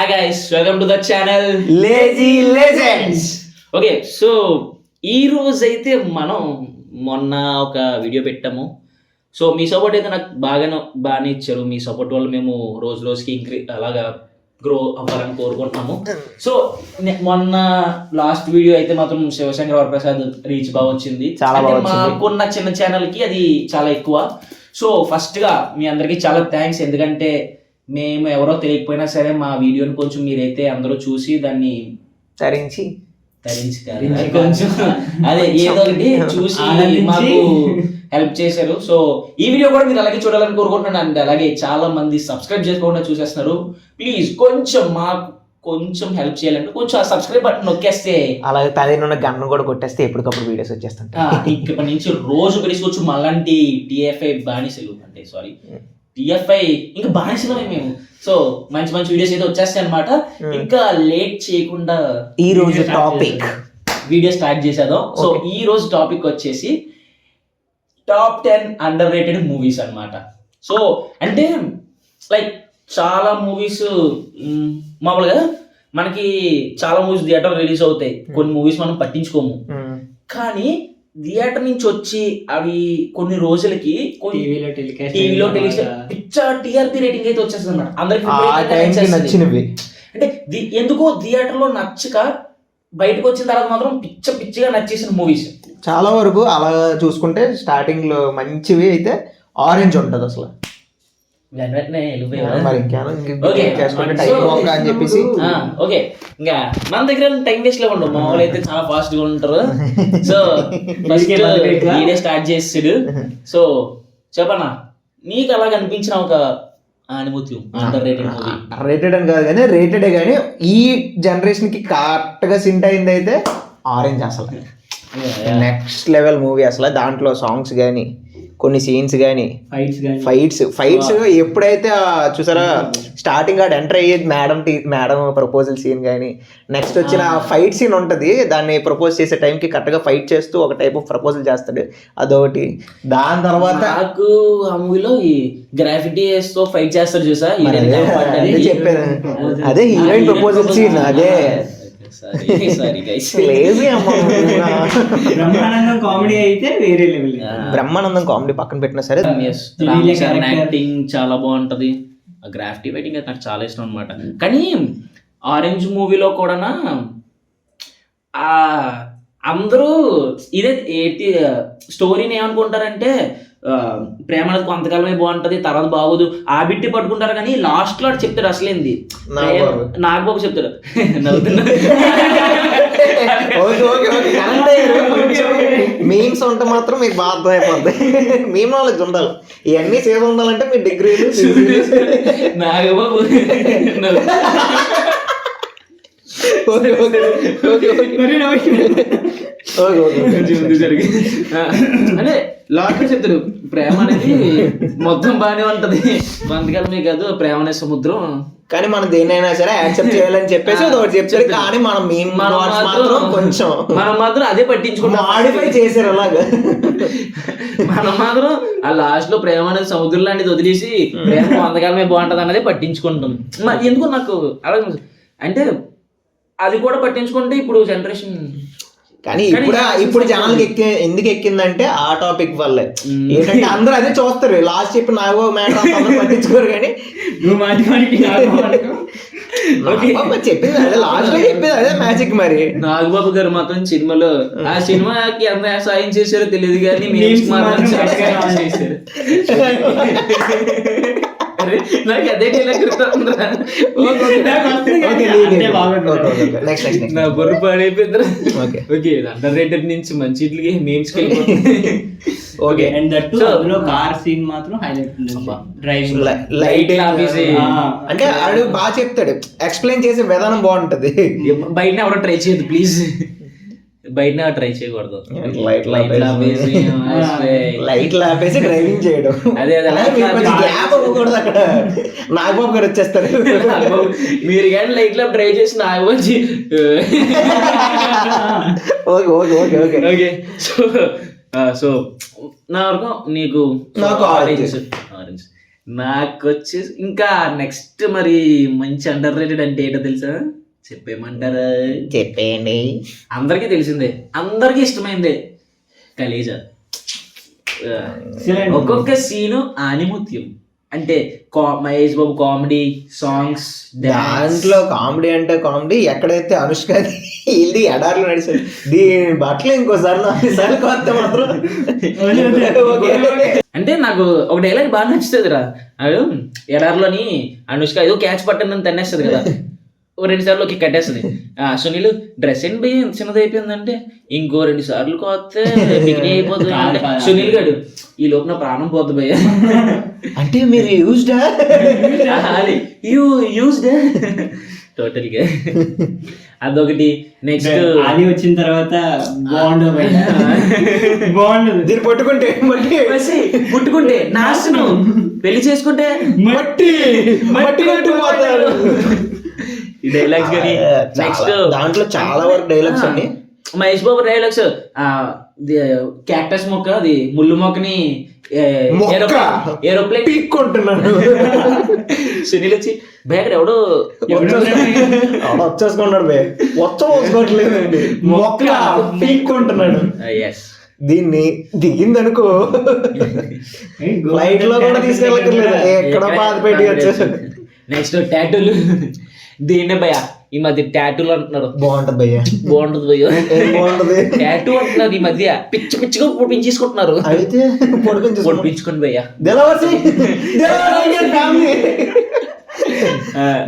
Hi guys, welcome to the channel lazy legends. Okay, so ఈ రోజు అయితే మనం మొన్న ఒక వీడియో పెట్టాము. సో మీ సపోర్ట్ అయితే నాకు బాగానే ఇచ్చారు. మీ సపోర్ట్ వల్ల మేము రోజు రోజుకి అలాగా గ్రో అవ్వాలని కోరుకుంటున్నాము. సో మొన్న లాస్ట్ వీడియో అయితే మాత్రం శివశంకర్ వరప్రసాద్ రీచ్ బాగా వచ్చింది. మాకున్న చిన్న ఛానల్ కి అది చాలా ఎక్కువ. సో ఫస్ట్ గా మీ అందరికి చాలా థ్యాంక్స్. ఎందుకంటే మేము ఎవరో తెలియకపోయినా సరే మా వీడియోని కొంచెం మీరైతే అందరూ చూసి దాన్ని తరించి కొంచెం అదే ఏదో ఒకటి చూసి మాకు హెల్ప్ చేశారు. సో ఈ వీడియో కూడా మీరు అలాగే చూడాలని కోరుకుంటున్నాను. అండ్ అలాగే చాలా మంది సబ్స్క్రైబ్ చేసుకోకుండా చూసేస్తున్నారు. ప్లీజ్ కొంచెం మాకు కొంచెం హెల్ప్ చేయాలంటే కొంచెం ఆ సబ్స్క్రైబ్ బటన్ నొక్కేస్తే, అలాగే పదిహేను గంటను కూడా కొట్టేస్తే ఎప్పటికప్పుడు వీడియోస్ వచ్చేస్తాయి. ఇప్పటి నుంచి రోజు పెట్టుకోవచ్చు. మళ్ళంటి టిఎఫ్ఐ బానిసలు అంటే సారీ టిఎఫ్ఐ ఇంకా బానిసలమే మేము. సో మంచి మంచి వీడియోస్ అయితే వచ్చేస్తాయి అనమాట. ఇంకా లేట్ చేయకుండా ఈ రోజు టాపిక్ వీడియో స్టార్ట్ చేసేద్దాం. సో ఈ రోజు టాపిక్ వచ్చేసి టాప్ 10 అండర్ రేటెడ్ మూవీస్ అన్నమాట. సో అంటే లైక్ చాలా మూవీస్ మామూలుగా మనకి చాలా మూవీస్ థియేటర్ రిలీజ్ అవుతాయి. కొన్ని మూవీస్ మనం పట్టించుకోము, కానీ థియేటర్ నుంచి వచ్చి అవి కొన్ని రోజులకి టీవీలో టెలికాస్ట్ పిచ్చా టీఆర్పీ రేటింగ్ అయితే వచ్చేస్తుంది అన్నమాట. అందరికి అంటే ఎందుకో థియేటర్ లో నచ్చక బయటకు వచ్చిన తర్వాత మాత్రం పిచ్చిగా నచ్చేసిన మూవీస్ చాలా వరకు. అలా చూసుకుంటే స్టార్టింగ్ లో మంచివి అయితే ఆరెంజ్ ఉంటది అసలు. ఓకే, ఇంకా మన దగ్గర టైం వేస్ట్ లో ఉండవు. మామూలు అయితే చాలా ఫాస్ట్ గా ఉంటారు. సో ఫస్ట్ వీడియో స్టార్ట్ చేసాడు. సో చెప్పనా, నీకు అలాగ అనిపించిన ఒక అనుభూతి అండర్ రేటెడ్ మూవీ? రేటెడ్ అని కాదు కానీ రేటెడే, కానీ ఈ జనరేషన్ కి కరెక్ట్ గా సింట్ అయింది అయితే ఆరెంజ్. అసలు నెక్స్ట్ లెవెల్ మూవీ. అసలు దాంట్లో సాంగ్స్ కానీ కొన్ని సీన్స్ కానీ ఫైట్స్ ఎప్పుడైతే చూసారా స్టార్టింగ్ ఆడ ఎంటర్ అయ్యేది మేడం ప్రపోజల్ సీన్ కానీ, నెక్స్ట్ వచ్చిన ఫైట్ సీన్ ఉంటుంది. దాన్ని ప్రపోజ్ చేసే టైంకి కరెక్ట్గా ఫైట్ చేస్తూ ఒక టైప్ ఆఫ్ ప్రపోజల్ చేస్తాడు, అదొకటి. దాని తర్వాత నాకు ఆ మూవీలో ఈ గ్రాఫిటీ తో ఫైట్ చేస్తారు చూసా, చెప్పాను అదే హీరోయిన్ ప్రపోజల్ సీన్. అదే బ్రహ్మానందం కామెడీ అయితే వేరే లెవెల్. బ్రహ్మానందం కామెడీ పక్కన పెట్టినా సరే యాక్టింగ్ చాలా బాగుంటది. గ్రాఫిటీ ఫైటింగ్ అయితే నాకు చాలా ఇష్టం అనమాట. కానీ ఆరెంజ్ మూవీలో కూడా అందరూ ఇదే స్టోరీని ఏమనుకుంటారంటే ప్రేమ అనేది కొంతకాలమే బాగుంటది, తర్వాత బాగోదు ఆ బిట్టి పట్టుకుంటారు. కానీ లాస్ట్ లో చెప్తాడు అసలేంది, నాగబాబు చెప్తాడు. మీమ్స్ ఉంటే మాత్రం మీకు బాగా అర్థమైపోద్ది. మీమ్ నాలెడ్జ్ ఉండాలి. ఇవన్నీ సేవ్ ఉండాలంటే మీ డిగ్రీలు నాగబాబు అంటే లాస్ట్ చెప్తాడు ప్రేమ అనేది మొత్తం బాగానే ఉంటది, బంధకాలమే కాదు ప్రేమ అనే సముద్రం. కానీ మనం దేన్నైనా సరే యాక్సెప్ట్ చేయాలని చెప్పేసి ఒకటి చెప్తాడు. కానీ మనం కొంచెం మనం మాత్రం అదే పట్టించుకుంటాం, మాడిఫై చేశారు అలాగా. మనం మాత్రం ఆ లాస్ట్ లో ప్రేమ అనేది సముద్రం లాంటిది వదిలేసి ప్రేమ బంధకాలమే బాగుంటది అన్నదే పట్టించుకుంటాం. ఎందుకు నాకు అలా అంటే అది కూడా పట్టించుకుంటే ఇప్పుడు జనరేషన్. కానీ ఇప్పుడు జనాలకి ఎందుకు ఎక్కిందంటే ఆ టాపిక్ వల్లే. ఏంటంటే అందరూ అదే చూస్తారు. లాస్ట్ చెప్పి నాగో మ్యాటర్ పట్టించుకోరు. కానీ చెప్పింది అదే లాస్ట్ లో చెప్పింది అదే మ్యాజిక్. మరి నాగబాబు గారు మాత్రం సినిమాలో ఆ సినిమాకి ఎంత సాయం చేశారో తెలియదు కానీ చేశారు. నాకు అదే నా బొర్రు పాడైపోయింది. ఓకే, అండర్ రేటెడ్ నుంచి మంచి మేమ్స్ ఓకే. అండ్ దట్ అందులో కార్ సీన్ మాత్రం హైలైట్ ఉంటుంది. డ్రైవింగ్ లైట్ అంటే ఆడు బాగా చెప్తాడు, ఎక్స్ప్లెయిన్ చేసే విధానం బాగుంటది. బయట ఎవరో ట్రై చేయదు ప్లీజ్, బయట ట్రై చేయకూడదు. లైట్ లాపేసి డ్రైవింగ్ చేయడం. అదే గ్యాప్ అవ్వకూడదు. అక్కడ నాగబాబు గారు వచ్చేస్తారు. మీరు కానీ లైట్ లా డ్రైవ్ చేసి నాగబాబు. ఓకే సో నా వరకు నాకు ఆరెంజ్. నాకు వచ్చి ఇంకా నెక్స్ట్ మరి మంచి అండర్ రేటెడ్ అంటే ఏంటో తెలుసా? చెప్పేయమంటారా? చెప్పేయండి. అందరికీ తెలిసిందే, అందరికీ ఇష్టమైందే, కలేజా. ఒక్కొక్క సీను ఆనిముత్యం. అంటే మహేష్ బాబు కామెడీ సాంగ్స్, దాంట్లో కామెడీ అంటే కామెడీ. ఎక్కడైతే అనుష్క ఇది ఎడార్లు నడిచాడు దీని బట్టలు ఇంకోసారి 4 సార్లు కొత్త మాత్రం అంటే నాకు ఒక డైలాగ్ బాగా నచ్చుతుంది రా. అది ఎడార్లోని అనుష్క ఏదో క్యాచ్ పట్టని తన్నేస్తుంది కదా, 2 సార్లు కట్టేస్తుంది. సునీల్ డ్రెస్ ఏంటి భయ్య ఎంత చిన్నది అయిపోయిందంటే, ఇంకో 2 సార్లు కొత్తే బిగినీ అయిపోతుంది అంటే, సునీల్ గారు ఈ లోపు నా ప్రాణం పోతుంది భయ్య అంటే మీరు యూజ్డా యూజ్డా టోటల్ గా. అదొకటి. నెక్స్ట్ అది వచ్చిన తర్వాత బాగుండు దీన్ని పట్టుకుంటే పుట్టుకుంటే నాశనం, పెళ్లి చేసుకుంటే మట్టి మట్టి కొట్టుకుపోతారు. ఈ డైలాగ్స్ కానీ నెక్స్ట్ దాంట్లో చాలా వరకు డైలాగ్స్ అన్ని మహేష్ బాబు డైలాగ్స్. క్యాక్టస్ మొక్క, అది ముళ్ళు మొక్కని ఏరోప్లేన్ పీక్కుంటున్నాడు. సునీల్ వచ్చి బయట ఎవడో వచ్చేసుకున్నాడు బే, వచ్చేసుకోవట్లేదండి, మొక్క పీక్కుంటున్నాడు. దీన్ని దిగిందనుకో ఫ్లైట్ లో కూడా తీసుకెళ్ళట్లేదు, ఎక్కడ బాధ పెట్టి వచ్చేసాడు. నెక్స్ట్ టాటూలు. దీన్నే భయ్య ఈ మధ్య టాటూలు అంటున్నారు. బాగుంటది భయ్య, బాగుంటది భయ్య, బాగుంటది. టాటూ అంటున్నారు ఈ మధ్య, పిచ్చి పిచ్చిగా పొడిపించేసుకుంటున్నారు. అయితే పొడిపించుకోండి భయ్య.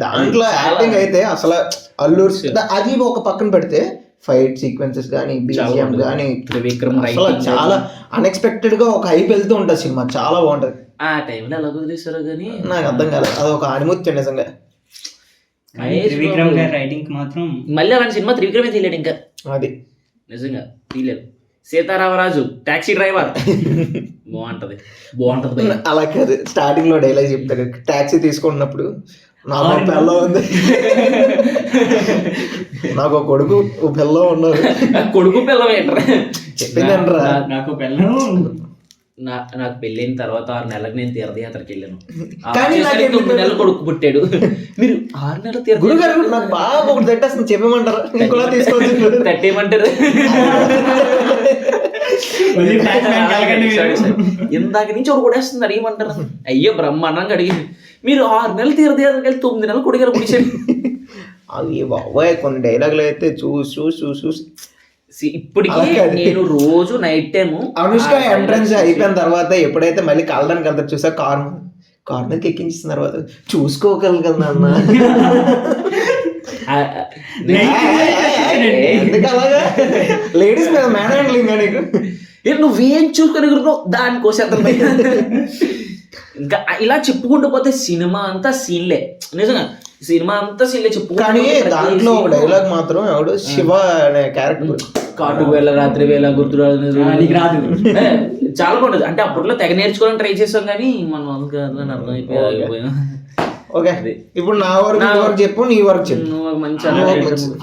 దాంట్లో యాక్టింగ్ అయితే అసలు అల్లూరు అది ఒక పక్కన పెడితే ఫైట్ సీక్వెన్సెస్ కానీ BGM కానీ త్రివిక్రమ్ చాలా అన్ఎక్స్పెక్టెడ్ గా ఒక హైప్ వెళ్తూ ఉంటుంది సినిమా, చాలా బాగుంటది. ఆ టైంలో ఎలా వదిలేసారో కానీ నాకు అర్థం కాలేదు, అది ఒక ఆనిముత్యం నిజంగా. త్రివిక్రమ్ గారి రైటింగ్ మాత్రం మళ్ళీ అలాంటి సినిమా త్రివిక్రమే తీయలేడు ఇంకా, అది నిజంగా తీయలేదు. సీతారామరాజు టాక్సీ డ్రైవర్ బాగుంటది, బాగుంటది. అలా కాదు, స్టార్టింగ్ లో డైలాగ్ చెప్తాడు టాక్సీ తీసుకుంటున్నప్పుడు, నాకు పిల్ల ఉంది, నాకు కొడుకు పిల్ల ఉన్నారు. కొడుకు పిల్ల ఏంట్రా చెప్పిందంటరా, నాకు పిల్లం. నాకు పెళ్ళైన తర్వాత 6 నెలలకు నేను తీర్థయాత్రకి వెళ్ళాను. కానీ 9 నెలలు కొడుకు పుట్టాడు. మీరు 6 నెలలు గురుగారు నాకు బాగా ఒకటి తట్టేస్తుంది, చెప్పేమంటారు ఇంకోలా తీసుకోవచ్చు, తట్టేయమంటారు. ఇందాక నుంచి ఒకటి కొడేస్తుంది, అడిగమంటారు. అయ్యో బ్రహ్మాండంగా అడిగింది. మీరు 6 నెలలు తీర్థయాత్రకి వెళ్ళి 9 నెలలు కొడుకు పుడిచాడు. అవి బాబాయ్ కొన్ని డైలాగులు అయితే చూసి ఇప్పటికి నేను రోజు నైట్ టైం అనుష్క ఎంట్రన్స్ అయిపోయిన తర్వాత ఎప్పుడైతే మళ్ళీ కలడానికి వెళ్తారు చూసా, కార్నర్కి ఎక్కించిన తర్వాత చూసుకోగలరు కదా అన్న, ఎందుకు అలాగా లేడీస్ మీద మేడం హ్యాండ్లింగ్ నీకు, నువ్వేం చూసుకొని దానికోసం ఇంకా ఇలా చెప్పుకుంటూ పోతే సినిమా అంతా సీన్లే, నిజంగా సినిమా అంతా సీన్లే చెప్పుకుంటూ. కానీ దాంట్లో ఒక డైలాగ్ మాత్రం ఎవడు శివ అనే క్యారెక్టర్, కాటు వేళ రాత్రి వేళ గుర్తు రాదు చాలా బాగుంటది. అంటే అప్పట్లో తెగ నేర్చుకోవాలని ట్రై చేసాం కానీ మనం అర్థమైపోయాం. ఓకే ఇప్పుడు నా వరకు చెప్పు, నీ వరకు చెప్పు. మంచి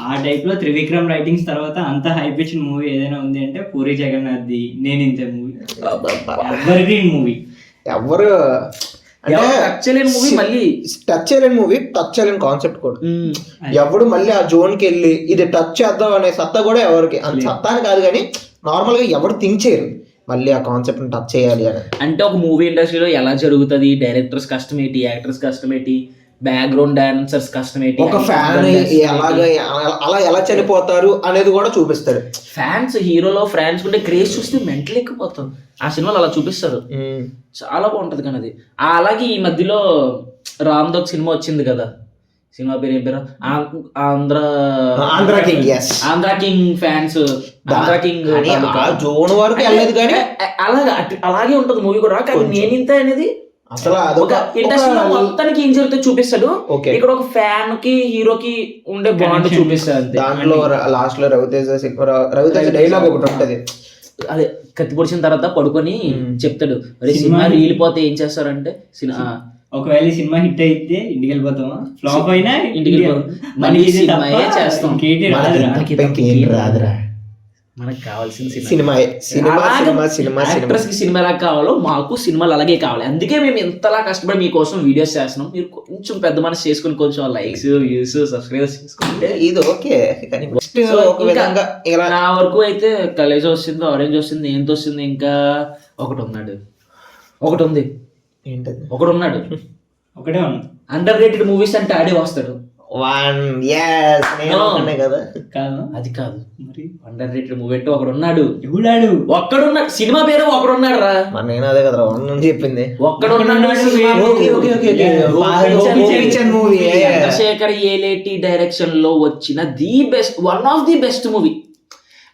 ఆ టైప్ లో త్రివిక్రమ్ రైటింగ్స్ తర్వాత అంత హైప్ ఇచ్చిన మూవీ ఏదైనా ఉంది అంటే పూరి జగన్నాథ్ ది నేను ఇంతే మూవీ. ఎవర్ గ్రీన్ మూవీ, ఎవరు టచ్ చేయలేని మూవీ, మళ్ళీ టచ్ చేయలేని మూవీ, టచ్ చేయలేని కాన్సెప్ట్ కూడా. ఎవడు మళ్ళీ ఆ జోన్ కి వెళ్ళి ఇది టచ్ చేద్దాం అనే సత్తా కూడా ఎవరికి, అంత సత్తా అని కాదు కానీ నార్మల్ గా ఎవరు థింక్ చేయరు మళ్ళీ ఆ కాన్సెప్ట్ టచ్ చేయాలి అని. అంటే ఒక మూవీ ఇండస్ట్రీలో ఎలా జరుగుతుంది, డైరెక్టర్స్ కష్టం ఏంటి, యాక్టర్స్ కష్టం ఏంటి, బ్యాక్గ్రౌండ్ డాన్సర్స్ కష్టం ఏంటి, ఒక ఫ్యాన్ అలా ఎలా చనిపోతారు అనేది కూడా చూపిస్తారు. ఫ్యాన్స్ హీరోలో ఫ్యాన్స్ ఉంటే క్రేజ్ చూస్తే మెంటల్ ఎక్కిపోతారు. ఆ సినిమాలో అలా చూపిస్తారు, చాలా బాగుంటది. కానీ అది అలాగే ఈ మధ్యలో రామ్ దోక్ సినిమా వచ్చింది కదా, సినిమా పేరు ఏం పేరు, Andhra king fans, Andhra king zone వరకు వెళ్ళలేదు కానీ అలాగే ఉంటది మూవీ కూడా. కానీ నేను ఇంత అనేది అసలు ఇండస్ట్రీలో మొత్తానికి ఏం జరుగుతుందో చూపిస్తాడు. ఇక్కడ ఒక ఫ్యాన్ కి హీరోకి ఉండే బాండ్ చూపిస్తాడు. దాంట్లో లాస్ట్ లో రవితేజ డైలాగ్ ఒకటి ఉంటది, అదే కత్తి పొడిచిన తర్వాత పడుకొని చెప్తాడు, అరే సినిమా రీలిపోతే ఏం చేస్తారంటే, ఒకవేళ సినిమా హిట్ అయితే ఇంటికి వెళ్ళిపోతామా, ఫ్లాప్ అయినా ఇంటికి వెళ్ళిపోతాం, మళ్ళీ సినిమాయే చేస్తాం. రాదురా మనకు కావాల్సిన cinema cinema cinema cinema cinema actors కి సినిమా ఎలా కావాలో మాకు సినిమాలు అలాగే కావాలి. అందుకే మేము ఇంతలా కష్టపడి మీకోసం వీడియోస్ చేస్తున్నాం. మీరు కొంచెం పెద్ద మనసు చేసుకుని కొంచెం లైక్స్ వ్యూస్ సబ్స్క్రైబర్స్ చేసుకుంటే ఇది ఓకే. కానీ సో ఒక విధంగా ఇలా నా వరకు అయితే కలేజ్ వస్తుంది, ఆరెంజ్ వస్తుంది, ఏంటి వస్తుంది, ఇంకా ఒకటి ఉంది ఏంటది ఒకటే ఉంది. అండర్ రేటెడ్ మూవీస్ అంటే ఆడే వస్తాడు. కదా కాదు అది కాదు, మరి అండర్ రేటెడ్ మూవీ అంటే ఒకడున్నాడు. ఎవడాడు? ఒక్కడున్నాడు, సినిమా పేరు ఒకడున్నాడు రా. మరి నేను అదే కదా నుండి చెప్పింది. ఒక్కడున్నాడు మూవీ చంద్రశేఖర్ ఏలేటి డైరెక్షన్ లో వచ్చిన one of the best movie.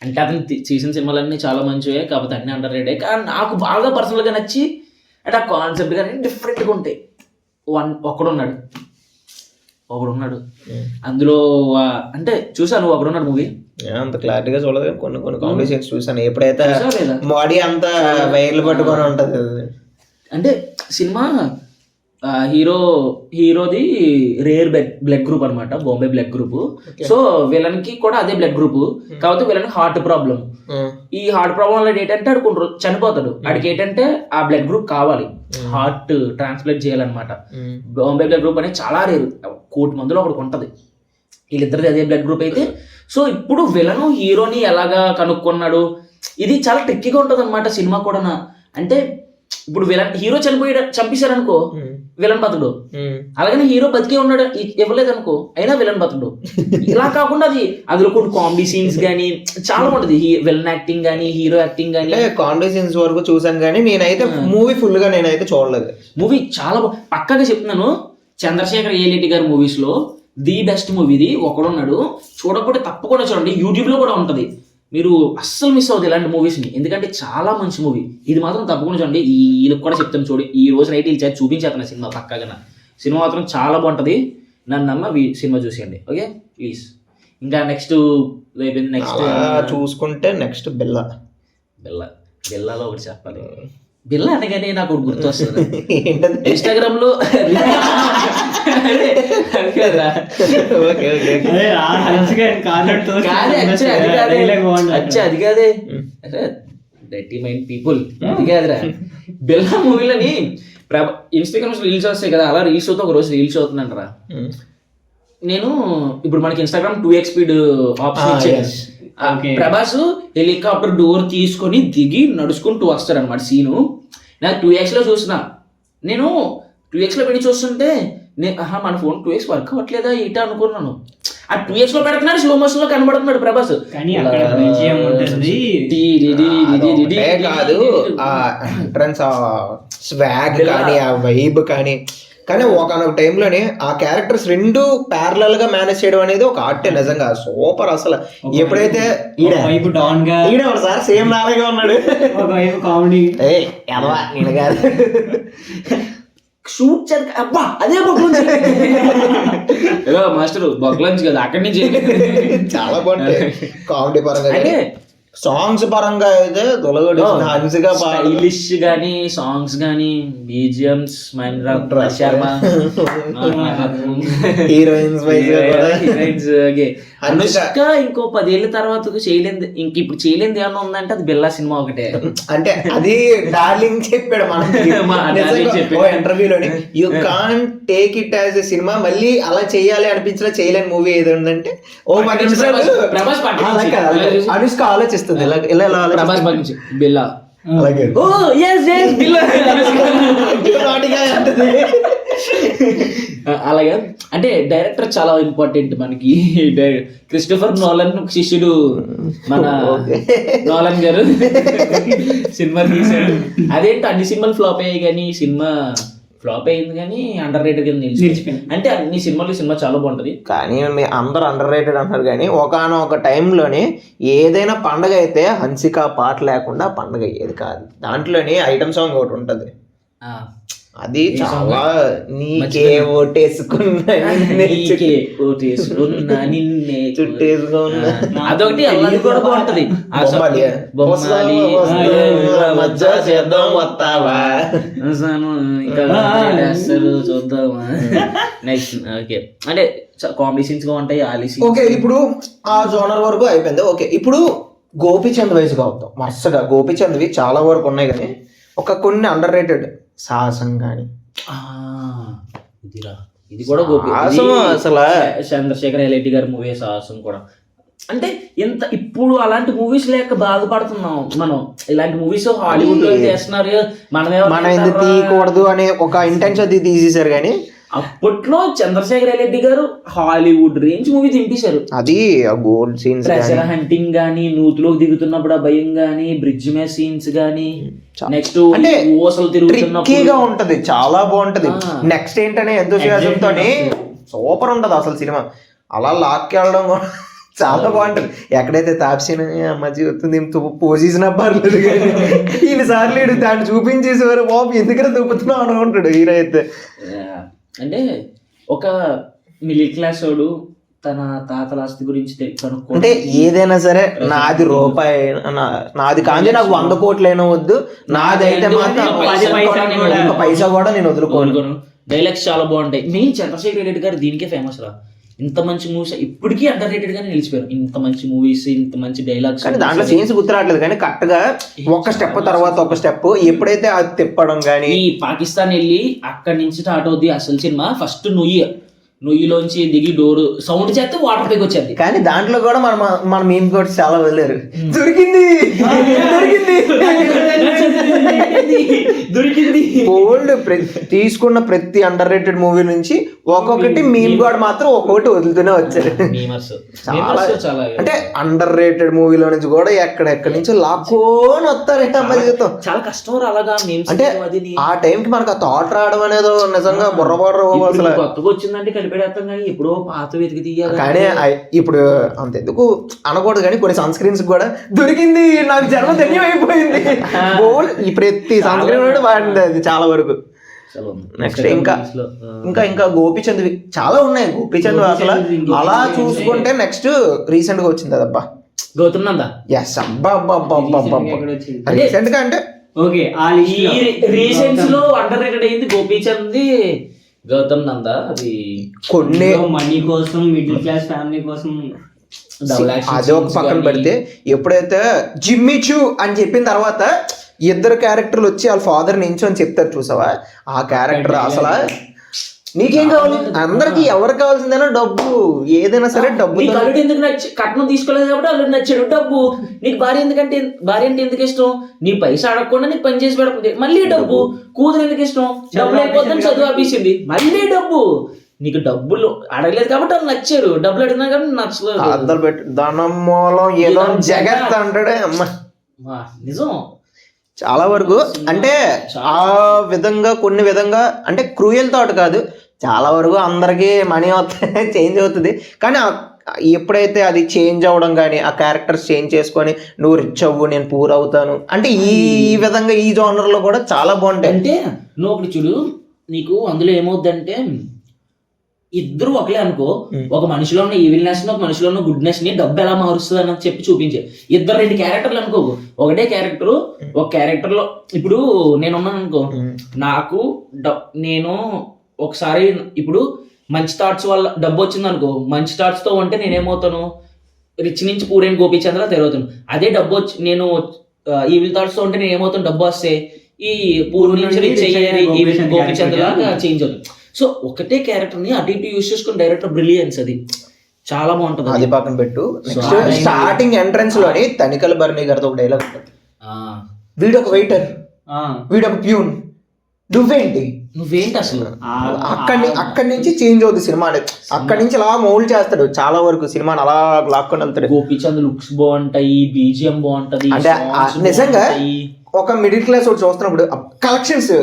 అంటే అతను చేసిన సినిమాలన్నీ చాలా మంచివే, కాకపోతే అన్ని అండర్ రేటెడ్. కానీ నాకు బాగా పర్సనల్ గా నచ్చి అంటే ఆ కాన్సెప్ట్ కానీ డిఫరెంట్ గా ఉంటాయి. ఒకడున్నాడు అందులో అంటే చూసాను ఒకడున్నాడు మూవీ. అంత క్లారిటీగా చూడదు కానీ కొన్ని కామెడీ సీన్స్ చూసాను. ఎప్పుడైతే బాడీ అంతా వైర్లు పట్టుకొని ఉంటది. అంటే సినిమా హీరోది రేర్ బ్లడ్ గ్రూప్ అనమాట, Bombay blood group. So villain కి కూడా అదే బ్లడ్ గ్రూప్, కాకపోతే విలన్ హార్ట్ ప్రాబ్లం. ఈ హార్ట్ ప్రాబ్లం వల్ల ఏంటంటే ఆడు కొన్ని చనిపోతాడు. ఆడికి ఏంటంటే ఆ బ్లడ్ గ్రూప్ కావాలి, హార్ట్ ట్రాన్స్ప్లాంట్ చేయాలన్నమాట. బాంబే బ్లడ్ గ్రూప్ అనేది చాలా రేరు, 1,000,000 మందిలో ఒకటి ఉంటది. వీళ్ళిద్దరిది అదే బ్లడ్ గ్రూప్ అయితే. సో ఇప్పుడు విలను హీరోని ఎలాగా కనుక్కున్నాడు, ఇది చాలా ట్రిక్కీగా ఉంటది అనమాట సినిమా కూడా. అంటే ఇప్పుడు విలన్ హీరో చంపేశారు అనుకో, విలన్ బతుడు. అలాగనే హీరో బతికే ఉన్నాడు ఇవ్వలేదు అనుకో, అయినా విలన్ బతుడు. ఇలా కాకుండా అందులో కొన్ని కామెడీ సీన్స్ గానీ చాలా ఉంటది, విలన్ యాక్టింగ్ గానీ హీరో యాక్టింగ్ గానీ. కామెడీ సీన్స్ వరకు చూసాను కానీ నేనైతే మూవీ ఫుల్ గా నేనైతే చూడలేదు. మూవీ చాలా పక్కగా చెప్తున్నాను. చంద్రశేఖర్ ఏలేటి గారి మూవీస్ లో ది బెస్ట్ మూవీ ఇది ఒకడున్నాడు. చూడకపోతే తప్పకుండా చూడండి, యూట్యూబ్ లో కూడా ఉంటది. మీరు అస్సలు మిస్ అవుతుంది ఇలాంటి మూవీస్ని, ఎందుకంటే చాలా మంచి మూవీ. ఇది మాత్రం తప్పకుండా చూడండి. వీళ్ళకి కూడా చెప్తాను చూడు, ఈ రోజు నైట్ వీళ్ళు చూపించేస్తాను సినిమా పక్కాగా. సినిమా మాత్రం చాలా బాగుంటుంది, నన్ను నమ్మ సినిమా చూసేయండి. Okay please. ఇంకా నెక్స్ట్ చూసుకుంటే నెక్స్ట్ బిల్లాలో ఒకటి చెప్పాలి. బిల్లా అనగానే నాకు ఒకటి గుర్తు వస్తుంది. ఇన్స్టాగ్రామ్ లో అది కాదే డర్టీ మైండ్ పీపుల్, అది కాదురా. బిల్లా మూవీలని ఇన్స్టాగ్రామ్ రీల్స్ వస్తాయి కదా, అలా రీల్స్ అవుతా ఒక రోజు రీల్స్ అవుతుందంటరా. నేను ఇప్పుడు మనకి ఇన్స్టాగ్రామ్ 2x స్పీడ్ ఆప్షన్ ఇచ్చేది. ప్రభాస్ హెలికాప్టర్ డోర్ తీసుకొని దిగి నడుచుకుంటూ వస్తాడు అనమాట సీను. నాకు 2x లో చూసిన, నేను 2x లో పెట్టి చూస్తుంటే మన ఫోన్ 2x వర్క్ అవ్వట్లేదా ఇటా అనుకున్నాను. ఆ 2x లో పెడుతున్నాడు, స్లో మోషన్ లో కనబడుతున్నాడు ప్రభాస్. కానీ కాదు ఆ ఎంట్రన్స్, ఆ స్వాగ్ కానీ ఆ వైబ్ కానీ ఒకనొక టైంలోనే ఆ క్యారెక్టర్స్ రెండు ప్యారలల్ గా మేనేజ్ చేయడం అనేది ఒక ఆర్ట్ నిజంగా సూపర్. అసలు ఎప్పుడైతే సార్ సేమ్ నాలుగే ఉన్నాడు కామెడీ నేను కాదు షూట్ అబ్బా అదే మాస్టర్ బొగ్లంచి కదా, అక్కడి నుంచి చాలా బాగుంటాయి కామెడీ పరంగా. అంటే సాంగ్స్ పరంగా అయితే తొలగడు స్టైలిష్ గానీ సాంగ్స్ గానీ బీజిఎమ్స్ శర్మ హీరోయిన్స్ అనుష్క ఇంకో 10 ఏళ్ళ తర్వాత చేయలేదు. ఇంక ఇప్పుడు చేయలేదు ఏమన్నా ఉందంటే అది బిల్లా సినిమా ఒకటే. అంటే అది డార్లింగ్ చెప్పాడు ఇంటర్వ్యూలోని, you can't take it as a cinema. మళ్ళీ అలా చేయాలి అనిపించినా చేయలేని మూవీ ఏది ఉందంటే అనుష్క ఆలోచిస్తుంది ప్రభాస్ గురించి బిల్లా. అలాగే అంటే డైరెక్టర్ చాలా ఇంపార్టెంట్ మనకి. క్రిస్టోఫర్ నోలన్ శిష్యుడు మన నోలన్ గారు సినిమా తీశాడు. అదేంటి అన్ని సినిమాలు ఫ్లాప్ అయ్యాయి కానీ సినిమా ఫ్లాప్ అయింది కానీ అండర్ రేటెడ్ కింద నిలిచిపోయింది. అంటే అన్ని సినిమా చాలా బాగుంటది. కానీ అందరూ అండర్ రేటెడ్ అంటారు కానీ ఒకనొక టైంలోని ఏదైనా పండగ అయితే హన్సిక పాట లేకుండా పండగ అయ్యేది కాదు. దాంట్లోని ఐటమ్ సాంగ్ ఒకటి ఉంటది, అది చాలా నీకే ఓటేసుకున్నా నిన్నే చుట్టేసుకున్నా అదొకటి. అది కూడా బాగుంటది. చేద్దాం వస్తావా ఇంకా చూద్దామా నెక్స్ట్. ఓకే అంటే కామెడీ సీన్స్ గా ఉంటాయి. ఓకే ఇప్పుడు ఆ జోనర్ వరకు అయిపోయింది. ఓకే ఇప్పుడు గోపీచంద్ వయసుగా అవుతాం వరుసగా గోపీచంద్వి చాలా వరకు ఉన్నాయి కానీ కొన్ని అండర్ రేటెడ్ సాహసం కానీ ఇది కూడా గోపి సాహసం అసలు చంద్రశేఖర్ ఎల్ఐటి గారి మూవీ సాహసం కూడా. అంటే ఎంత ఇప్పుడు అలాంటి మూవీస్ లేక బాధపడుతున్నాం మనం. ఇలాంటి మూవీస్ హాలీవుడ్ లో చేస్తున్నారు, మనం ఎందుకు తీయకూడదు అనే ఒక ఇంటెన్షన్ తీసేశారు. కానీ అప్పట్లో చంద్రశేఖర్ రెడ్డి గారు హాలీవుడ్ రేంజ్ మూవీ దింపేశారు. అది గోల్డ్ సీన్స్, ట్రెజర్ హంటింగ్ గానీ, నూతులోకి దిగుతున్నప్పుడు ఆ భయం గానీ, బ్రిడ్జ్ మీద సీన్స్ గానీ, నెక్స్ట్ అంటే ఊసలు తిరుగుతున్నప్పుడు ఉంటది, చాలా బాగుంటది. నెక్స్ట్ ఏంటనే ఎంతోసియాజంతో సూపర్ ఉంటది అసలు సినిమా. అలా లాక్కెళ్ళడం కూడా చాలా బాగుంటది. ఎక్కడైతే తాప్సీని అమ్మ జీవితం పోసేసిన పర్లేదు కానీ ఈయనసార్లు దాన్ని చూపించేసేవారు, బాబు ఎందుకంటే దూపుతున్నావు అనుకుంటాడు హీరో అయితే. అంటే ఒక మిడిల్ క్లాస్ వాడు తన తాతల ఆస్తి గురించి అంటే ఏదైనా సరే నాది రూపాయి, నాది కానీ నాకు 100 కోట్లైనా వద్దు, నాదైతే మాత్రం 10 పైసా కూడా నేను వదులుకోను. డైలాగ్స్ చాలా బాగుంటాయి. మెయిన్ చంద్రశేఖర్ రెడ్డి గారు దీనికే ఫేమస్ రా. ఇంత మంచి మూవీస్ ఇప్పటికీ అండర్ రేటెడ్ గానే నిలిచిపోయారు. ఇంత మంచి మూవీస్, ఇంత మంచి డైలాగ్స్. కానీ దాంట్లో సీన్స్ గుర్తురావట్లేదు కానీ కరెక్ట్ గా ఒక స్టెప్ తర్వాత ఒక స్టెప్ ఎప్పుడైతే అది తిప్పడం కానీ. ఈ పాకిస్తాన్ వెళ్ళి అక్కడి నుంచి స్టార్ట్ అవుద్ది అసలు సినిమా. ఫస్ట్ నుయ్యిలోంచి దిగి డోర్ సౌండ్ చేస్తే వాటర్ పైకి వచ్చేది. కానీ దాంట్లో కూడా మన మీమ్ కోట్స్ చాలా వదిలేరు. దొరికింది దొరికింది ఓల్డ్ తీసుకున్న ప్రతి అండర్ రేటెడ్ మూవీ నుంచి ఒక్కొక్కటి మీమ్ కోడ్ మాత్రం ఒక్కొక్కటి వదులుతూనే వచ్చారు. చాలా అంటే అండర్ రేటెడ్ మూవీలో నుంచి కూడా ఎక్కడెక్కడి నుంచో లాక్కోని వస్తారు. చాలా కష్టం అలాగా. అంటే ఆ టైంకి మనకు ఆ థాట్ రావడం అనేది నిజంగా బుర్ర అసలు కొత్తగా వచ్చిందంటే కలిపేస్తాం. కానీ ఇప్పుడు పాత వెతికి తీయాలి. కానీ ఇప్పుడు అంతెందుకు అనకూడదు కానీ కొన్ని సన్ స్క్రీన్స్ కూడా దొరికింది, నాకు జన్మ ధన్యమైపోయింది. ఈ ప్రతి సన్ స్క్రీన్ వాడింది అది చాలా వరకు. నెక్స్ట్ ఇంకా గోపీచంద్ చాలా ఉన్నాయి. గోపీచంద్ అసలు అలా చూసుకుంటే నెక్స్ట్ రీసెంట్ గా వచ్చింది అదబ్బా గౌతమ్ నందా. ఎస్ అబ్బా రీసెంట్ గా అంటే ఓకే రీసెంట్స్ లో అండర్ రేటెడ్ అయింది గోపీచంద్, గౌతమ్ నందా. అది కొన్ని మనీ కోసం, మిడిల్ క్లాస్ ఫ్యామిలీ కోసం అదే ఒక పక్కన పెడితే ఎప్పుడైతే జిమ్మీ చూ అని చెప్పిన తర్వాత ఇద్దరు క్యారెక్టర్లు వచ్చి వాళ్ళ ఫాదర్ నుంచి అని చెప్తారు చూసావా, ఆ క్యారెక్టర్ అసలు నీకేం కావాలి, అందరికి ఎవరు కావాల్సిందైనా డబ్బు, ఏదైనా సరే డబ్బు. ఎందుకు కట్నం తీసుకోలేదు కాబట్టి వాళ్ళు నచ్చాడు డబ్బు. నీకు భార్య అంటే ఎందుకు ఇష్టం, నీ పైసా అడగకుండా నీకు పని చేసి పెడుతుంది, మళ్ళీ డబ్బు. కూతురు ఎందుకు ఇష్టం, డబ్బులు అయిపోద్దని చదువు ఆపేసింది, మళ్ళీ డబ్బు. నీకు డబ్బులు అడగలేదు కాబట్టి వాళ్ళు నచ్చారు, డబ్బులు అడిగినా కాబట్టి నచ్చలేదు. అందరు పెట్టు ధనం మూలం ఏదో జగత్ అంటాడే అమ్మ. నిజం చాలా వరకు అంటే ఆ విధంగా కొన్ని విధంగా అంటే క్రూయల్ థాట్ కాదు, చాలా వరకు అందరికీ మనీ అవుతుంది, చేంజ్ అవుతుంది. కానీ ఎప్పుడైతే అది చేంజ్ అవ్వడం కానీ ఆ క్యారెక్టర్స్ చేంజ్ చేసుకొని నువ్వు రిచ్ అవ్వు నేను పూర్ అవుతాను అంటే ఈ విధంగా ఈ జోనర్లో కూడా చాలా బాగుంటాయి. అంటే నువ్వు ఒకటి చూడు, నీకు అందులో ఏమవుద్దంటే ఇద్దరు ఒకలే అనుకో, ఒక మనిషిలో ఉన్న ఈవిల్నెస్ ని ఒక మనిషిలో ఉన్న గుడ్నెస్ ని డబ్బు ఎలా మారుస్తుంది అని చెప్పి చూపించే. ఇద్దరు 2 క్యారెక్టర్లు అనుకో, ఒకటే క్యారెక్టర్, ఒక క్యారెక్టర్ లో ఇప్పుడు నేను ఉన్నాను అనుకో, నాకు నేను ఒకసారి ఇప్పుడు మంచి థాట్స్ వల్ల డబ్బు వచ్చింది అనుకో, మంచి థాట్స్ తో ఉంటే నేనేమవుతాను, రిచ్ నుంచి పూరేని గోపీచంద్ర తిరుగుతాను. అదే డబ్బు వచ్చి నేను ఈవిల్ థాట్స్ తో ఉంటే నేను ఏమవుతాను, డబ్బు వస్తే ఈ పూర్ నుంచి రిచ్ అయ్యేది ఈవిల్ గోపీచంద్ర లాగా చేంజ్ అవుతుంది. సో ఒకటే క్యారెక్టర్ ని అటు ఇటు యూస్ చేసుకుని డైరెక్టర్ బ్రిలియన్స్, అది చాలా బాగుంటుంది. అది పక్కన పెట్టు, స్టార్టింగ్ ఎంట్రన్స్ లోని తనికల భరణి గారితో ఒక డైలాగ్ ఉంటుంది, వీడు ఒక వెయిటర్, వీడు ఒక ప్యూన్, నువ్వేంటి అసలు. అక్కడి నుంచి చేంజ్ అవుతుంది సినిమా అనేది, అక్కడి నుంచి అలా మౌల్డ్ చేస్తాడు చాలా వరకు సినిమాని అలా లాక్కొని వెళ్తాడు. గోపీచంద్ లుక్స్ బాగుంటాయి, బీజిఎం బాగుంటది. అంటే నిజంగా ఒక మిడిల్ క్లాస్ ఒకటి చూస్తున్నప్పుడు కలెక్షన్స్,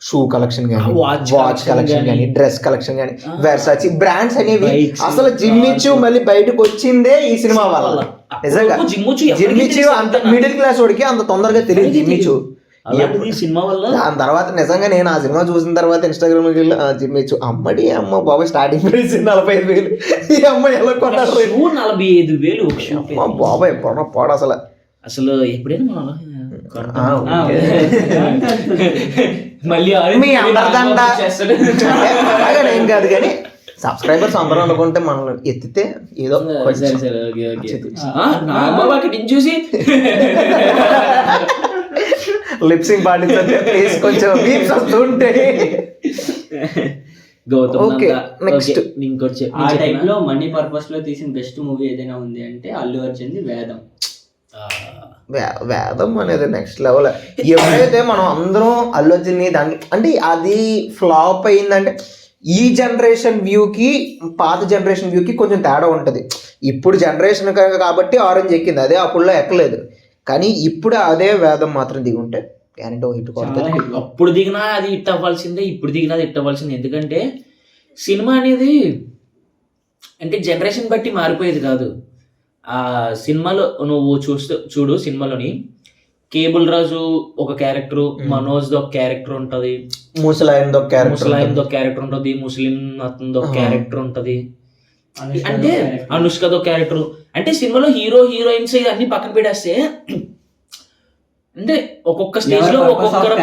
షూ కలెక్షన్ కానీ, వాచ్ కలెక్షన్ కానీ, డ్రెస్ కలెక్షన్ కానీ, వెర్సాచి బ్రాండ్స్ అనేవి అసలు జిమ్మిచ్చు మళ్ళీ బయటకు వచ్చిందే ఈ సినిమా వల్ల. నిజంగా జిమ్మిచ్చు అంత మిడిల్ క్లాస్ వాడికి అంత తొందరగా తెలియదు జిమ్మిచ్చు సినిమా వల్ల. దాని తర్వాత నిజంగా నేను ఆ సినిమా చూసిన తర్వాత ఇన్స్టాగ్రామ్ జిమ్మిచ్చు అమ్మడి అమ్మ బాబాయ్ స్టార్టింగ్ ప్రైస్ 45,000, ఈ అమ్మాయి ఎలా కొన్నారు 45,000 బాబాయ్ పొడ అసలు ఎప్పుడైనా మళ్ళీ మీ అందరిదంట ఏం కాదు కానీ సబ్స్క్రైబర్స్ అందరూ అనుకుంటే మనం ఎత్తితే ఏదో సరే సరే ఓకే ఓకే నా బాబు అక్కడ నుంచి చూసి లిప్సింగ్ పాటించే ప్లీజ్ కొంచెం వీప్స్ వస్తుంటే గౌతమ్ Okay, next. ఇంకోటి ఆ టైప్ లో మనీ పర్పస్ లో తీసిన బెస్ట్ మూవీ ఏదైనా ఉంది అంటే అల్లు అర్జున్ది వేదం. వేదం అనేది నెక్స్ట్ లెవెల్. ఎప్పుడైతే మనం అందరం అల్లు అర్జున్ని దాన్ని అంటే అది ఫ్లాప్ అయిందంటే ఈ జనరేషన్ వ్యూకి పాత జనరేషన్ వ్యూకి కొంచెం తేడా ఉంటుంది. ఇప్పుడు జనరేషన్ కాబట్టి ఆరెంజ్ ఎక్కింది, అదే అప్పుడులో ఎక్కలేదు. కానీ ఇప్పుడు అదే వేదం మాత్రం దిగి ఉంటే గ్యారెంటీ హిట్ కొడుతుంది. అప్పుడు దిగినా అది హిట్ అవ్వాల్సిందే, ఇప్పుడు దిగినా అది హిట్ అవ్వాల్సిందే. ఎందుకంటే సినిమా అనేది అంటే జనరేషన్ బట్టి మారిపోయేది కాదు. ఆ సినిమాలో నువ్వు చూడు సినిమాలోని కేబుల్ రాజు ఒక క్యారెక్టర్, మనోజ్ ఒక క్యారెక్టర్ ఉంటది, ముసలాయిన్ ఒక క్యారెక్టర్ ఉంటది, ముస్లిం అతనిది ఒక క్యారెక్టర్ ఉంటది, అంటే అనుష్కదో క్యారెక్టర్. అంటే సినిమాలో హీరో హీరోయిన్స్ అన్ని పక్కన పెడేస్తే అంటే ఒక్కొక్క స్టేజ్ లో ఒక్కొక్కరు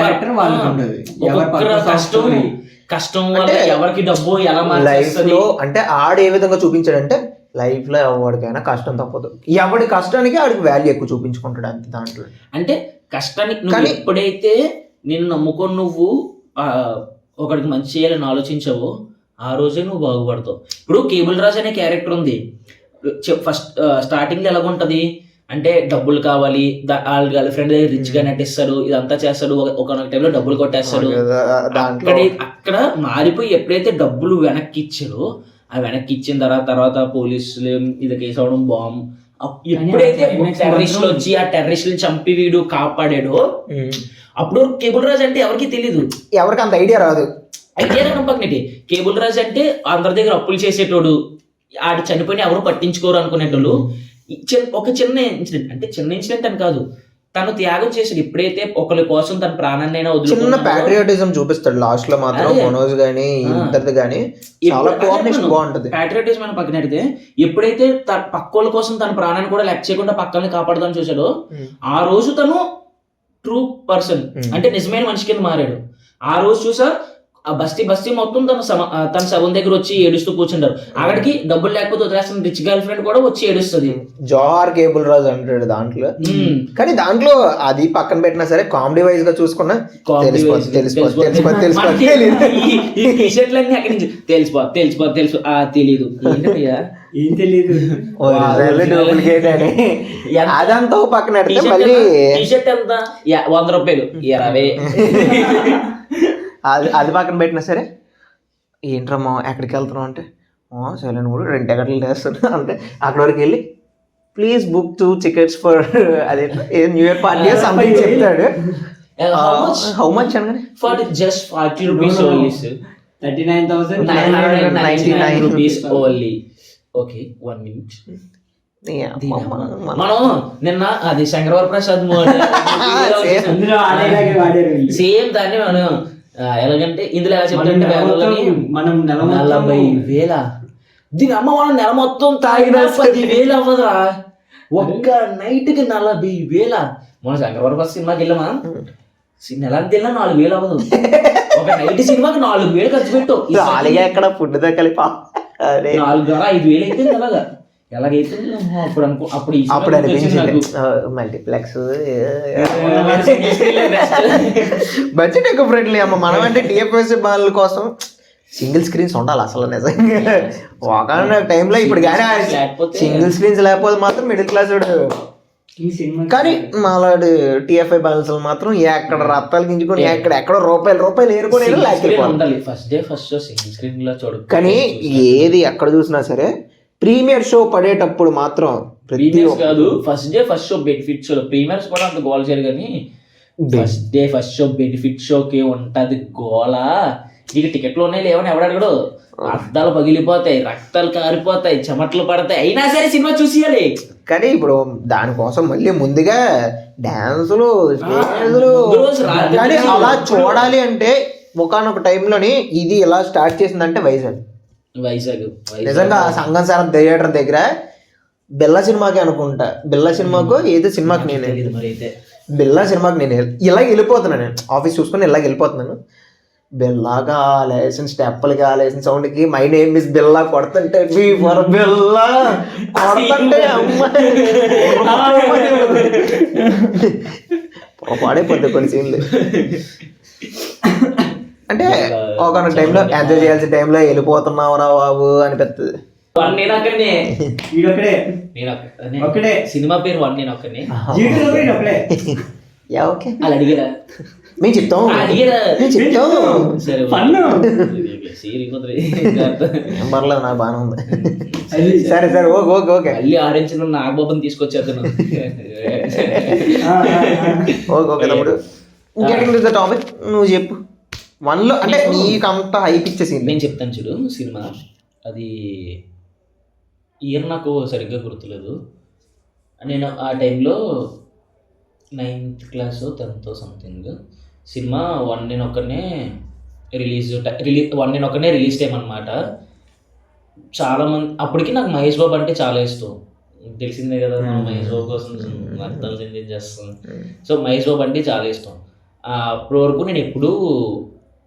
కష్టం వల్ల ఎవరికి డబ్బు ఎలా లైఫ్ లో అంటే ఆడు ఏ విధంగా చూపించాడంటే లైఫ్ లో ఎవరికైనా కష్టం తప్పదు, ఎవడి కష్టానికి ఆడికి వాల్యూ ఎక్కువ చూపించుకుంటాడు అంతే దాంట్లో. అంటే కష్టానికి నువ్వు ఎప్పుడైతే నేను నమ్ముకొని నువ్వు ఒకడికి మంచి చేయాలని ఆలోచించావో ఆ రోజే నువ్వు బాగుపడతావు. ఇప్పుడు కేబుల్ రాజ్ అనే క్యారెక్టర్ ఉంది. ఫస్ట్ స్టార్టింగ్ లో ఎలాగుంటది అంటే డబ్బులు కావాలి, వాళ్ళ గర్ల్ ఫ్రెండ్ దగ్గర రిచ్ గా నటిస్తాడు, ఇదంతా చేస్తాడు, ఒక టైంలో డబ్బులు కొట్టేస్తాడు. అక్కడ మారిపోయి ఎప్పుడైతే డబ్బులు వెనక్కి ఇచ్చాడో ఆ వెనక్కి ఇచ్చిన తర్వాత పోలీసులు ఇది కేసు అవడం బాంబు, ఎప్పుడైతే టెర్రరిస్టులు వచ్చి ఆ టెర్రరిస్టులను చంపి వీడు కాపాడాడో అప్పుడు కేబుల్ రాజ్ అంటే ఎవరికి తెలీదు, ఎవరికి అంత ఐడియా రాదు. ఐడియా పక్కనటి కేబుల్ రాజ్ అంటే అందరి దగ్గర అప్పులు చేసేటోడు, ఆడు చనిపోయిన ఎవరు పట్టించుకోరు అనుకునేటోళ్ళు. ఒక చిన్న ఇన్సిడెంట్ అంటే చిన్న ఇన్సిడెంట్ అని కాదు, తను త్యాగం చేసాడు. ఎప్పుడైతే ఒకరి కోసం తన ప్రాణాన్ని అయినా చిన్న ప్యాట్రియాటిజం చూపిస్తాడు లాస్ట్ లో మాత్రం మనోజ్ గానీ ఇద్దరిది గానీ చాలా కోఆర్డినేషన్ బాగుంటది. ప్యాట్రియాటిజం అని పక్కన పెడితే ఎప్పుడైతే పక్కోళ్ళ కోసం తన ప్రాణాన్ని కూడా లెక్క చేయకుండా పక్కల్ని కాపాడదామని చూసాడో ఆ రోజు తను ట్రూ పర్సన్ అంటే నిజమైన మనిషి కింద మారాడు. ఆ రోజు చూసా ఆ బస్తీ మొత్తం తన శవం దగ్గర వచ్చి ఏడుస్తూ కూర్చుంటారు. అక్కడికి డబ్బులు లేకపోతే వదిలేస్తున్న రిచ్ గర్ల్ ఫ్రెండ్ కూడా వచ్చి ఏడుస్తుంది. జోహార్ కేబుల్ రాజు అంటాడు దాంట్లో. కానీ దాంట్లో అది పక్కన పెట్టినా సరే కామెడీ వైజ్ గా చూసుకున్నా తెలీదు డూప్లికేట్ అని అదంతా పక్కన పెడితే మళ్ళీ టీషర్ట్ ఎంత 100 రూపాయలు 20 అది పక్కన పెట్టినా సరే ఏంట్రమ్మా ఎక్కడికి వెళ్తున్నావు అంటే సైలెంట్ కూడా 2 టికెట్లు వేస్తున్నా అంటే అక్కడ వరకు వెళ్ళి ప్లీజ్ బుక్ 2 tickets ఫర్ అదే న్యూ ఇయర్ పార్టీ సంథింగ్ చెప్తాడు. హౌ మచ్ అనగానే for just 40 rupees only 39,999 rupees only. Okay 1 minute. మనం నిన్న అది శంకరవర ప్రసాద్ సేమ్ దాన్ని మనం ఎలాగంటే ఇందులో ఎలా చెప్తుంటే మనం 40,000 దీని అమ్మ మనం నెల మొత్తం తాగిన 10,000 అవ్వదురా, ఒక్క నైట్ కి 40,000. మనం శంకరవర ప్రసాద్ సినిమాకి వెళ్ళామా, నెల అంత వెళ్ళినా 4,000 అవ్వదు. ఒక నైట్ సినిమాకి 4,000 ఖర్చు పెట్టు. ఎక్కడ ఫుడ్ దగ్గర 4,000-5,000 అయిపోయింది. అలాగా ఎలాగైతే అప్పుడు అనిపించింది మల్టీప్లెక్స్ బడ్జెట్ ఎక్కువ ఫ్రెండ్లీ అమ్మ. మనం అంటే టిఎఫ్ఎస్ వాళ్ళ కోసం సింగిల్ స్క్రీన్స్ ఉండాలి అసలు నిజంగా ఒక టైంలో. ఇప్పుడు కానీ సింగిల్ స్క్రీన్స్ లేకపోతే మాత్రం మిడిల్ క్లాస్. కానీ మాలాడు టిఎఫ్ఐ బ్యాలెన్స్ మాత్రం ఎక్కడ రత్తాలు గింజుకొని ఎక్కడో రూపాయలు ఏరుకొని కానీ ఏది ఎక్కడ చూసినా సరే ప్రీమియర్ షో పడేటప్పుడు మాత్రం కాదు first show benefit show premieres కూడా అంత గోల్ చేయరు. కానీ ఫస్ట్ షో బెనిఫిట్ షోకి ఉంటది గోల. ఇక టికెట్లు ఉన్నాయి లేవని ఎవడగడు, అద్దాలు పగిలిపోతాయి, రక్తాలు కారిపోతాయి, చెమటలు పడతాయి, అయినా సరే సినిమా చూసేయాలి. కానీ ఇప్పుడు దానికోసం మళ్ళీ ముందుగా డాన్సులు కానీ అలా చూడాలి అంటే ఒకనొక టైంలోని ఇది ఇలా స్టార్ట్ చేసిందంటే వైజాగ్ నిజంగా సంగం సార్ థియేటర్ దగ్గర బిల్లా సినిమాకి అనుకుంటా, బిల్లా సినిమాకు ఏదో సినిమాకి బిల్లా సినిమాకి నేను ఇలా వెళ్ళిపోతున్నాను, ఆఫీస్ చూసుకొని ఇలా వెళ్ళిపోతున్నాను. బిల్లా కాలేసిన స్టెప్పులు కాలేసిన సౌండ్కి మై నేమ్ ఇస్ బిల్లా కొడుతుంటే బీ ఫర్ బిల్లా కొడుతుంటే పాడైపోద్ది కొన్ని సీన్లు. అంటే ఒక టైంలో ఎంజాయ్ చేయాల్సిన టైంలో వెళ్ళిపోతున్నావు రా బాబు అనిపిస్తుంది. నేను అక్కడనే వీడొక్కడే ఒక్కడే సినిమా పేరు వన్ నేను ఒక్కనే ఓకే అలా అడిగిరా మేము చెప్తాం అడిగిరా మేము చెప్తాం. సరే ఏం పర్లేదు నాకు బాగానే ఉంది. సరే సరే ఓకే ఓకే ఓకే మళ్ళీ ఆరెంజ్ నాగబాబుని తీసుకొచ్చేద్దాను. ఓకే ఓకే తమ్ముడు ఇంకెటింగ్ ద టాపిక్ నువ్వు చెప్పు. వన్లో అంటే నీకు అంత హైప్ ఇచ్చే సీన్ నేను చెప్తాను చూడు. సినిమా అది ఇయర్ నాకు సరిగ్గా గుర్తులేదు. నేను ఆ టైంలో 9th class 10th something. Cinema one నేను ఒక్కనే వన్ నేను ఒక్కనే రిలీజ్ టైం అనమాట. చాలామంది అప్పటికి నాకు మహేష్ బాబు అంటే చాలా ఇష్టం. తెలిసిందే కదా మనం మహేష్ బాబు కోసం అర్థం చేస్తాం. సో మహేష్ బాబు అంటే చాలా ఇష్టం. అప్పటి వరకు నేను ఎప్పుడూ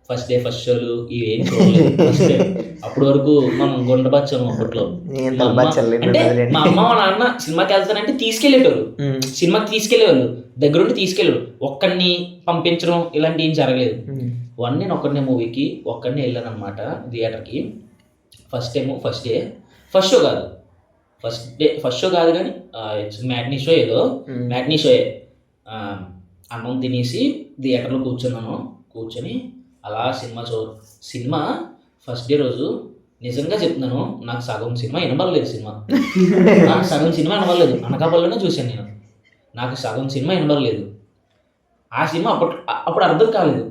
ఫస్ట్ డే ఫస్ట్ షోలు ఇవేం చూడలేదు. ఫస్ట్ డే అప్పటి వరకు మనం గుండబచ్చాము అప్పట్లో. అంటే మా అమ్మ మా నాన్న సినిమాకి వెళ్తానంటే తీసుకెళ్ళేటోరు, సినిమాకి తీసుకెళ్ళేవాళ్ళు, దగ్గరుండి తీసుకెళ్ళారు. ఒక్కడిని పంపించడం ఇలాంటి ఏం జరగలేదు. వన్ నేను ఒక్కడనే మూవీకి ఒక్కడనే వెళ్ళాను అనమాట థియేటర్కి. ఫస్ట్ డే ఫస్ట్ షో కాదు, ఫస్ట్ షో కాదు కానీ మ్యాట్నీ షో ఏదో మ్యాట్నీ షోయే. అన్నం తినేసి థియేటర్లో కూర్చొని అలా సినిమా ఫస్ట్ డే రోజు నిజంగా చెప్తున్నాను, నాకు సగం సినిమా వినబడలేదు. నాకు సగం సినిమా వినబడలేదు. అనకాపల్లిలోనే చూశాను నేను. నాకు సగం సినిమా వినబడలేదు. ఆ సినిమా అప్పుడు అర్థం కాలేదు.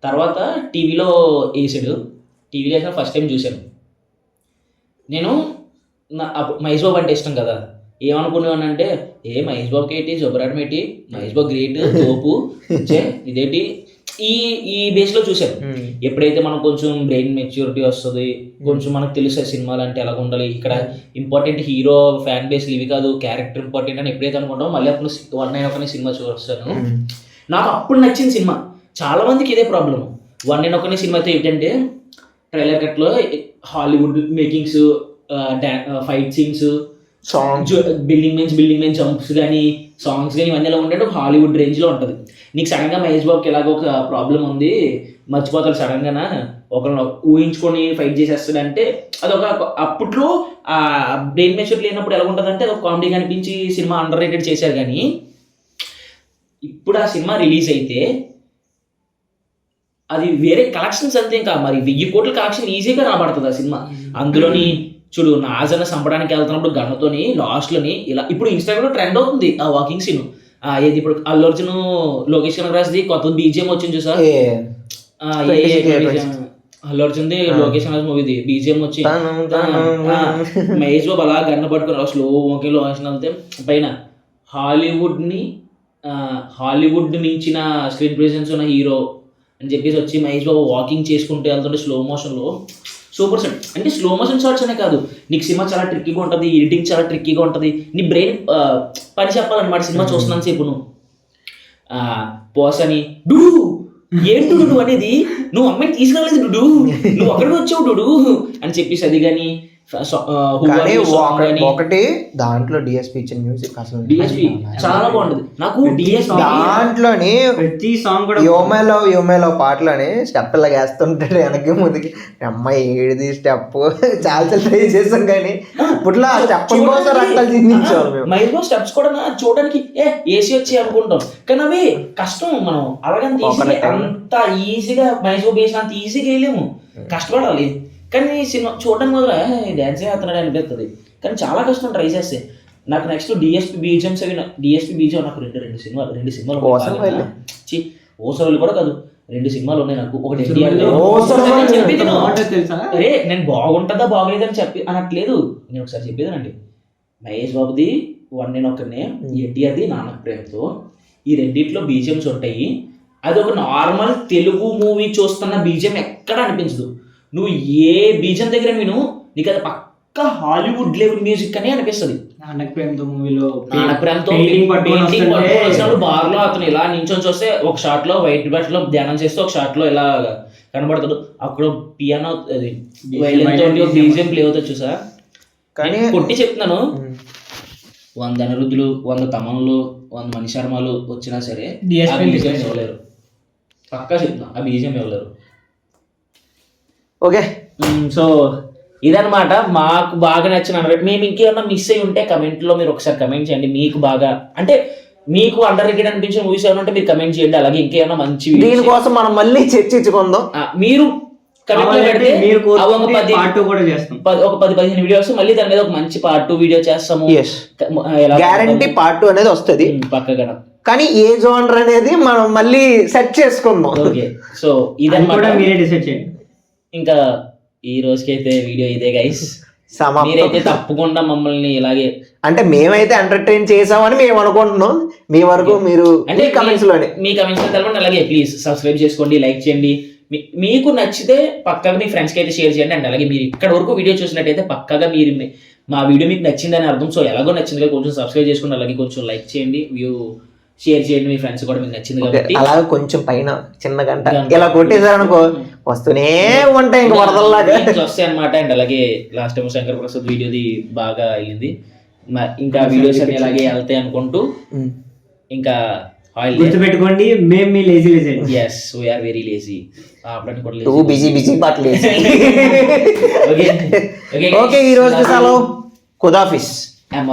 తర్వాత టీవీలో వేసిన ఫస్ట్ టైం చూశాను. నేను మహేష్ బాబు అంటే ఇష్టం కదా, ఏమనుకునేవాడిని అంటే మహేష్ బాబుకి ఏంటి, జబరాటం ఏంటి, మహేష్ బాబు గ్రేట్ తోపు ఇదేంటి ఈ బేస్లో చూశాను. ఎప్పుడైతే మనకు కొంచెం బ్రెయిన్ మెచ్యూరిటీ వస్తుంది, కొంచెం మనకు తెలుసు సినిమాలు అంటే ఎలా ఉండాలి, ఇక్కడ ఇంపార్టెంట్ హీరో ఫ్యాన్ బేస్ ఇవి కాదు, క్యారెక్టర్ ఇంపార్టెంట్ అని ఎప్పుడైతే అనుకుంటామో మళ్ళీ అప్పుడు వన్ నైన్ ఒకనే సినిమా చూస్తాను. నాకు అప్పుడు నచ్చిన సినిమా. చాలా మందికి ఇదే ప్రాబ్లం. వన్ నైన్ ఒకనే సినిమాతో ఏంటంటే ట్రైలర్ కట్లో Hollywood makings, fight scenes, songs, building main jumps కానీ సాంగ్స్ కానీ ఇవన్నీ ఎలా ఉంటే ఒక హాలీవుడ్ రేంజ్లో ఉంటుంది. నీకు సడన్గా మహేష్ బాబుకి ఎలాగో ఒక ప్రాబ్లం ఉంది, మర్చిపోతాడు సడన్గా, ఒకరిని ఊహించుకొని ఫైట్ చేసేస్తాడంటే అదొక అప్పట్లో ఆ బ్రెయిన్ మెచ్యూర్ లేనప్పుడు ఎలా ఉంటుంది అంటే అదొక కామెడీ కనిపించి సినిమా అండర్ రేటెడ్ చేశారు. కానీ ఇప్పుడు ఆ సినిమా రిలీజ్ అయితే అది వేరే కలెక్షన్స్ అంతే. ఇంకా మరి 1000 కోట్ల కలెక్షన్ ఈజీగా రాబడుతుంది ఆ సినిమా. అందులోని చూడు, నాజన చంపడానికి వెళ్తున్నప్పుడు గన్నతోని లాస్ట్లోని ఇలా ఇప్పుడు ఇన్స్టాగ్రామ్లో ట్రెండ్ అవుతుంది ఆ వాకింగ్ సీన్. ఏది ఇప్పుడు అల్లు అర్జున్ లోకేష్ కనగరాజ్ది కొత్త బీజిఎం వచ్చింది చూసా, అల్లు అర్జున్ది లోకేష్ కనగరాజ్ మూవీది బీజిఎం వచ్చి మహేష్ బాబు అలా గన్న పట్టుకుని స్లో మోకింగ్లో వెళ్తే పైన హాలీవుడ్ మించిన స్క్రీన్ ప్రెజెన్స్ ఉన్న హీరో అని చెప్పేసి వచ్చి మహేష్ బాబు వాకింగ్ చేసుకుంటూ వెళ్తుంటే స్లో మోషన్లో సూపర్ సెట్. అంటే స్లో మోషన్ షాట్స్ అనే కాదు, నీకు సినిమా చాలా ట్రిక్కీగా ఉంటుంది, ఎడిటింగ్ చాలా ట్రిక్కీగా ఉంటుంది, నీ బ్రెయిన్ పని చెప్పాలన్నమాట సినిమా చూస్తున్నాను సేపు. నువ్వు పోస్ అని డుడు ఏంటి డుడు అనేది, నువ్వు అమ్మాయిని తీసుకురాలేదు డుడు, నువ్వు అక్కడికి వచ్చావు డుడు అని చెప్పేసి అది కానీ ఒకటి దాంట్లో డిఎస్పీ ఇచ్చిన మ్యూజిక్ అసలు డిఎస్పీ చాలా బాగుంటది. నాకు దాంట్లోని ప్రతి సాంగ్ కూడా యోమేలో పాటలోని స్టెప్ ఇలా వేస్తుంటాడు వెనక్కి ముందుకి. అమ్మాయి ఏడిది స్టెప్ చాలా ట్రై చేసాం కానీ ఇప్పట్లో ఆ స్టెప్ కోసం రక్తాలు చిందించాలి మేము. మహేష్ బాబు స్టెప్స్ కూడా చూడడానికి ఏసీ వచ్చి అనుకుంటాం, కానీ అవి కష్టం. మనం అలాగంత అంత ఈజీగా మహేష్ బాబు వేసినంత ఈజీగా వేయలేము, కష్టపడాలి. కానీ సినిమా చూడడానికి మొదలు డ్యాన్స్ వేస్తున్నాడు అనిపిస్తుంది, కానీ చాలా కష్టం ట్రై చేస్తే. నాకు నెక్స్ట్ డిఎస్పీ బీజిఎం నాకు రెండు సినిమాలు ఓసరలు కూడా కాదు, 2 సినిమాలు ఉన్నాయి నాకు. ఒకటి చెప్పేది అరే నేను బాగుంటుందా బాగలేదని చెప్పి అనట్లేదు, నేను ఒకసారి చెప్పేదానండి. మహేష్ బాబుది వన్ నేను ఒక్కనే, ఎన్టీఆర్ది నాన్నకు ప్రేమతో, ఈ రెండిట్లో బీజిఎంస్ ఉంటాయి. అది ఒక నార్మల్ తెలుగు మూవీ చూస్తున్న బీజిఎం ఎక్కడ అనిపించదు. నువ్వు ఏ బీజం దగ్గర విను, నీకు అది పక్క హాలీవుడ్ లెవెల్ మ్యూజిక్ అనే అనిపిస్తుంది. నాన్నకు ప్రేమతో మూవీలో బార్ లో అతను ఇలా నించొని చూస్తే ఒక షాట్ లో వైట్ బట్ లో ధ్యానం చేస్తే ఒక షాట్ లో ఇలా కనబడతాడు, అక్కడ పియానో అది వైలిన్ తోటి బీజియం ప్లే అవుతుంది చూసా. కానీ నేను కొట్టి చెప్తున్నాను, 100 అనిరుద్ధులు, 100 తమన్లు, 100 మణిశర్మలు వచ్చినా సరే ఆ బీజియం ఇవ్వలేరు. పక్కా చెప్తున్నా, ఆ బీజియం ఇవ్వలేరు. ఓకే, సో ఇదన్నమాట మాకు బాగా నచ్చిన. మేము ఇంకేమన్నా మిస్ అయ్యి ఉంటే కమెంట్లో మీరు ఒకసారి కమెంట్ చేయండి. మీకు బాగా అంటే మీకు అండర్ రేటెడ్ అనిపించిన మూవీస్ ఏమైనా ఉంటే మీరు కమెంట్ చేయండి. అలాగే ఇంకేమైనా మంచి దీనికోసం మనం మళ్ళీ చర్చించుకుందాం. మీరు కమెంట్ లో పెడితే మీరు అవి ఒక 10 పార్ట్ 2 కూడా చేస్తాం, ఒక 10-15 వీడియోస్ మళ్ళీ దాని మీద ఒక మంచి పార్ట్ 2 వీడియో చేస్తాము. గ్యారంటీ పార్ట్ 2 అనేది వస్తుంది పక్కగా. కానీ ఏ జోనర్ అనేది మనం మళ్ళీ సెట్ చేసుకుందాం. ఓకే, సో అది ఇదన్నమాట. కూడా మీరే డిసైడ్ చేయండి. ఇంకా ఈ రోజుకైతే వీడియో ఇదే గైస్. సమాప్తం. మీరైతే తప్పకుండా మమ్మల్ని ఇలాగే అంటే మేమైతే ఎంటర్టైన్ చేసామని మేము అనుకుంటున్నాం. మీ వరకు మీరు అంటే కమెంట్స్ లోనే మీ కమెంట్స్ లో తెలపండి. అలాగే ప్లీజ్ సబ్స్క్రైబ్ చేసుకోండి, లైక్ చేయండి. మీకు నచ్చితే పక్కగా మీ ఫ్రెండ్స్కి అయితే షేర్ చేయండి. అండ్ అలాగే మీరు ఇక్కడ వరకు వీడియో చూసినట్టయితే పక్కగా మీరు మా వీడియో మీకు నచ్చిందని అర్థం. సో ఎలాగో నచ్చింది కొంచెం సబ్స్క్రైబ్ చేసుకోండి, అలాగే కొంచెం లైక్ చేయండి, వ్యూ షేర్ చేయండి, మీ ఫ్రెండ్స్ కూడా మీకు నచ్చింది కాబట్టి. అలాగే కొంచెం పైన చిన్న గంట ఇలా కొట్టేశారనుకో వస్తూనే ఉంటాయి ఇంకా వరదల్లాగా వస్తాయి అనమాట. అండ్ అలాగే లాస్ట్ టైం శంకర్ ప్రసాద్ వీడియోది బాగా అయ్యింది. ఇంకా వీడియోస్ అన్ని ఇలాగే వెళ్తాయి అనుకుంటూ ఇంకా గుర్తుపెట్టుకోండి, మేము మీ lazy legend. yes we are very lazy. Too busy but lazy. Okay okay, ఈ రోజు సెలవు. ఖుదాఫిస్. I'm